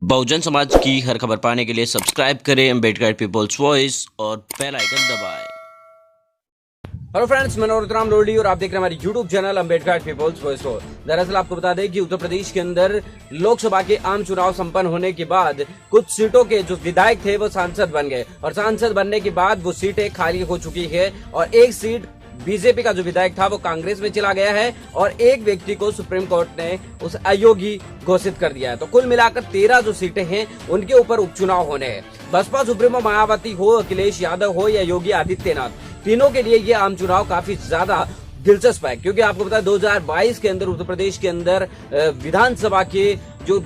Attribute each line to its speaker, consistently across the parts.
Speaker 1: बहुजन समाज की हर खबर पाने के लिए सब्सक्राइब करें अम्बेडकर पीपल्स वॉइस और बेल आइकन दबाएं।
Speaker 2: हेलो फ्रेंड्स, मैं नरोत्तम लोडी और आप देख रहे हैं हमारी YouTube channel Ambedkar people's voice को। दरअसल आपको बता दें कि उत्तर प्रदेश के अंदर लोकसभा के आम चुनाव संपन्न होने के बाद कुछ सीटों के जो विधायक थे वो सांसद बन गए और सांसद बनने के बाद वो सीटें खाली हो चुकी है और एक सीट बीजेपी का जो विधायक था वो कांग्रेस में चला गया है और एक व्यक्ति को सुप्रीम कोर्ट ने उस अयोग्य घोषित कर दिया है। तो कुल मिलाकर 13 जो सीटें हैं उनके ऊपर उपचुनाव होने हैं। बसपा सुप्रीमो मायावती हो, अखिलेश यादव हो या योगी आदित्यनाथ, तीनों के लिए ये आम चुनाव काफी ज्यादा दिलचस्प है, क्योंकि आपको पता है 2022 के अंदर उत्तर प्रदेश के अंदर विधानसभा के जो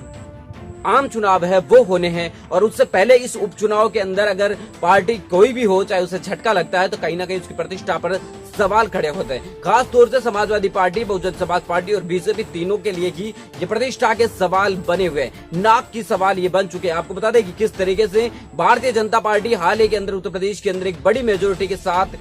Speaker 2: आम चुनाव है वो होने हैं और उससे पहले इस उपचुनाव के अंदर अगर पार्टी कोई भी हो, चाहे उसे झटका लगता है तो कहीं ना कहीं उसकी प्रतिष्ठा पर सवाल खड़े होते हैं। खास तौर से समाजवादी पार्टी, बहुजन समाज पार्टी और बीजेपी तीनों के लिए ही ये प्रतिष्ठा के सवाल बने हुए हैं, नाक की सवाल ये बन चुके हैं। आपको बता दें कि किस तरीके से भारतीय जनता पार्टी हाल ही के अंदर उत्तर प्रदेश के अंदर एक बड़ी मेजोरिटी के साथ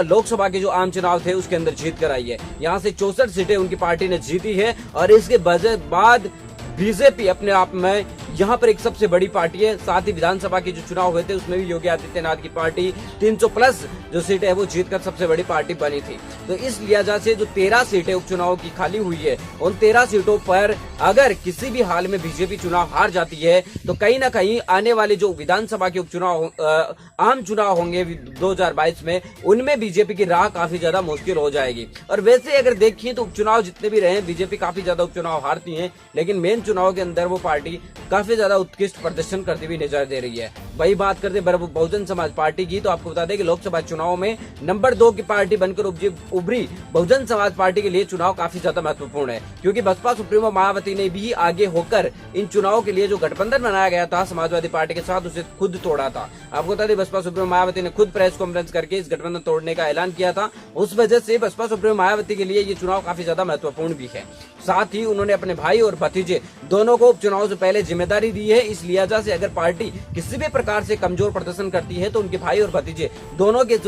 Speaker 2: लोकसभा के जो आम चुनाव थे उसके अंदर जीत कर आई है। यहाँ से 64 सीटें उनकी पार्टी ने जीती है और इसके बाद बीजेपी अपने आप में यहाँ पर एक सबसे बड़ी पार्टी है। साथ ही विधानसभा के जो चुनाव हुए थे उसमें भी योगी आदित्यनाथ की पार्टी 300 प्लस जो सीटें है वो जीतकर सबसे बड़ी पार्टी बनी थी। तो इस लिहाजा से जो 13 सीटें उपचुनाव की खाली हुई है उन 13 सीटों पर अगर किसी भी हाल में बीजेपी चुनाव हार जाती है तो कहीं ना कहीं आने वाले जो विधानसभा के उपचुनाव आम चुनाव होंगे 2022 में, उनमें बीजेपी की राह काफी ज्यादा मुश्किल हो जाएगी। और वैसे अगर देखिए तो उपचुनाव जितने भी रहे बीजेपी काफी ज्यादा उपचुनाव हारती है, लेकिन मेन चुनाव के अंदर वो पार्टी काफी ज्यादा उत्कृष्ट प्रदर्शन करती हुई नजर दे रही है। वही बात करते बहुजन समाज पार्टी की, तो आपको बता दें कि लोकसभा चुनाव में नंबर 2 की पार्टी बनकर उभरी बहुजन समाज पार्टी के लिए चुनाव काफी ज्यादा महत्वपूर्ण है, क्योंकि बसपा सुप्रीमो मायावती ने भी आगे होकर इन चुनावों के लिए जो गठबंधन बनाया गया था समाजवादी पार्टी के साथ उसे खुद तोड़ा था। आपको बता दें बसपा सुप्रीमो मायावती ने खुद प्रेस कॉन्फ्रेंस करके इस गठबंधन तोड़ने का ऐलान किया था। उस वजह से बसपा सुप्रीमो मायावती के लिए ये चुनाव काफी ज्यादा महत्वपूर्ण भी है। साथ ही उन्होंने अपने भाई और भतीजे दोनों को उपचुनाव से पहले जिम्मेदारी दी है। इस लिहाजा से अगर पार्टी किसी भी प्रकार से कमजोर प्रदर्शन करती है तो उनके भाई और भतीजे दोनों के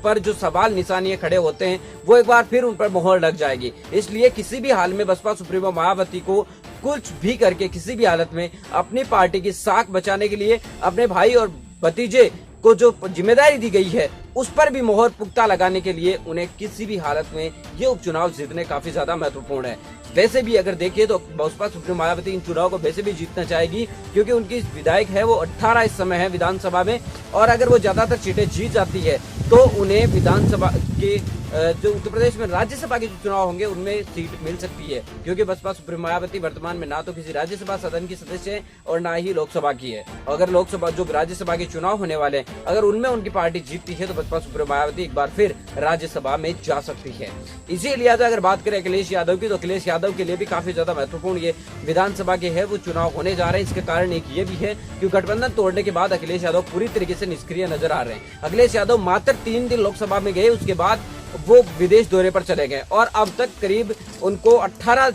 Speaker 2: पर जो सवाल निशानियां खड़े होते हैं वो एक बार फिर उन पर मोहर लग जाएगी। इसलिए किसी भी हाल में बसपा सुप्रीमो मायावती को कुछ भी करके किसी भी हालत में अपनी पार्टी की साख बचाने के लिए अपने भाई और भतीजे को जो जिम्मेदारी दी गई है उस पर भी मोहर पुख्ता लगाने के लिए उन्हें किसी भी हालत में ये उपचुनाव जीतने काफी ज्यादा महत्वपूर्ण है। वैसे भी अगर देखिए तो बसपा सुप्रीमो मायावती इन चुनाव को वैसे भी जीतना चाहेगी, क्योंकि उनकी विधायक है वो 18 इस समय है विधानसभा में, और अगर वो ज्यादातर सीटें जीत जाती है तो उन्हें विधानसभा के जो उत्तर प्रदेश में राज्यसभा के जो चुनाव होंगे उनमें सीट मिल सकती है, क्योंकि बसपा सुप्रीमो मायावती वर्तमान में ना तो किसी राज्यसभा सदन की सदस्य है और ना ही लोकसभा की है। अगर लोकसभा जो राज्यसभा के चुनाव होने वाले हैं अगर उनमें उनकी पार्टी जीतती है तो बसपा सुप्रीमो मायावती एक बार फिर राज्यसभा में जा सकती है। इसी लिहाजा अगर बात करें अखिलेश यादव की, तो अखिलेश यादव के लिए भी काफी ज्यादा महत्वपूर्ण ये विधानसभा के है वो चुनाव होने जा रहे हैं। इसके कारण एक ये भी है कि गठबंधन तोड़ने के बाद अखिलेश यादव पूरी तरीके से निष्क्रिय नजर आ रहे हैं। अखिलेश यादव मात्र 3 दिन लोकसभा में गए, उसके बाद वो विदेश दौरे पर चले गए और अब तक करीब उनको 18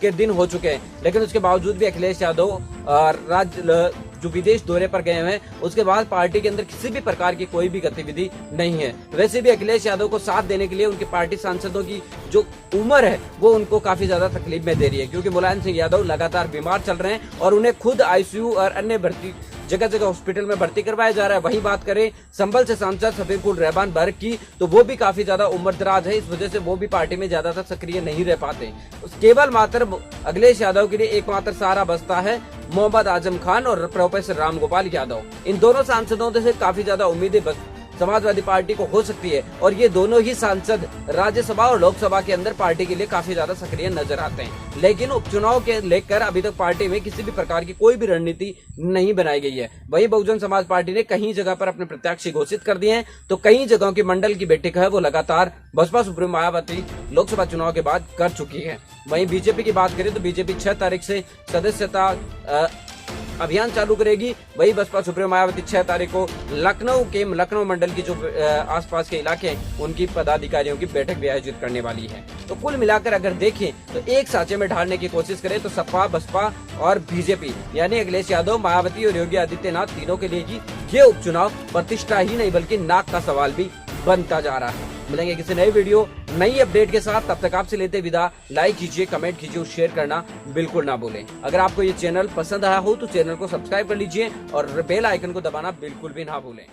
Speaker 2: के दिन हो चुके हैं, लेकिन उसके बावजूद भी अखिलेश यादव जो विदेश दौरे पर गए हैं उसके बाद पार्टी के अंदर किसी भी प्रकार की कोई भी गतिविधि नहीं है। वैसे भी अखिलेश यादव को साथ देने के लिए उनकी पार्टी सांसदों की जो उम्र है वो उनको काफी ज्यादा तकलीफ में दे रही है, क्योंकि मुलायम सिंह यादव लगातार बीमार चल रहे हैं और उन्हें खुद आईसीयू और अन्य जगह जगह हॉस्पिटल में भर्ती करवाया जा रहा है। वही बात करें संभल से सांसद सफीकुल रहमान बर्क की, तो वो भी काफी ज्यादा उम्रदराज है, इस वजह से वो भी पार्टी में ज्यादातर सक्रिय नहीं रह पाते। केवल मात्र अखिलेश यादव के लिए एकमात्र सहारा बचता है मोहम्मद आजम खान और प्रोफेसर राम गोपाल यादव। इन दोनों सांसदों से काफी ज्यादा उम्मीदें समाजवादी पार्टी को हो सकती है और ये दोनों ही सांसद राज्यसभा और लोकसभा के अंदर पार्टी के लिए काफी ज्यादा सक्रिय नजर आते हैं। लेकिन उपचुनाव के लेकर अभी तक पार्टी में किसी भी प्रकार की कोई भी रणनीति नहीं बनाई गई है। वहीं बहुजन समाज पार्टी ने कई जगह पर अपने प्रत्याशी घोषित कर दिए हैं, तो कई जगहों की मंडल की बैठक है वो लगातार बसपा सुप्रीमो मायावती लोकसभा चुनाव के बाद कर चुकी है। वहीं बीजेपी की बात करें तो बीजेपी 6 तारीख से सदस्यता अभियान चालू करेगी। वही बसपा सुप्रीमो मायावती 6 तारीख को लखनऊ मंडल की जो आसपास के इलाके हैं उनकी पदाधिकारियों की बैठक भी आयोजित करने वाली है। तो कुल मिलाकर अगर देखें तो एक सांचे में ढालने की कोशिश करें तो सपा, बसपा और बीजेपी यानी अखिलेश यादव, मायावती और योगी आदित्यनाथ तीनों के लिए ये उपचुनाव प्रतिष्ठा ही नहीं बल्कि नाक का सवाल भी बनता जा रहा है। मिलेंगे किसी नई वीडियो नई अपडेट के साथ, तब तक आपसे लेते विदा। लाइक कीजिए, कमेंट कीजिए और शेयर करना बिल्कुल ना भूलें। अगर आपको ये चैनल पसंद आया हो तो चैनल को सब्सक्राइब कर लीजिए और बेल आइकन को दबाना बिल्कुल भी ना भूलें।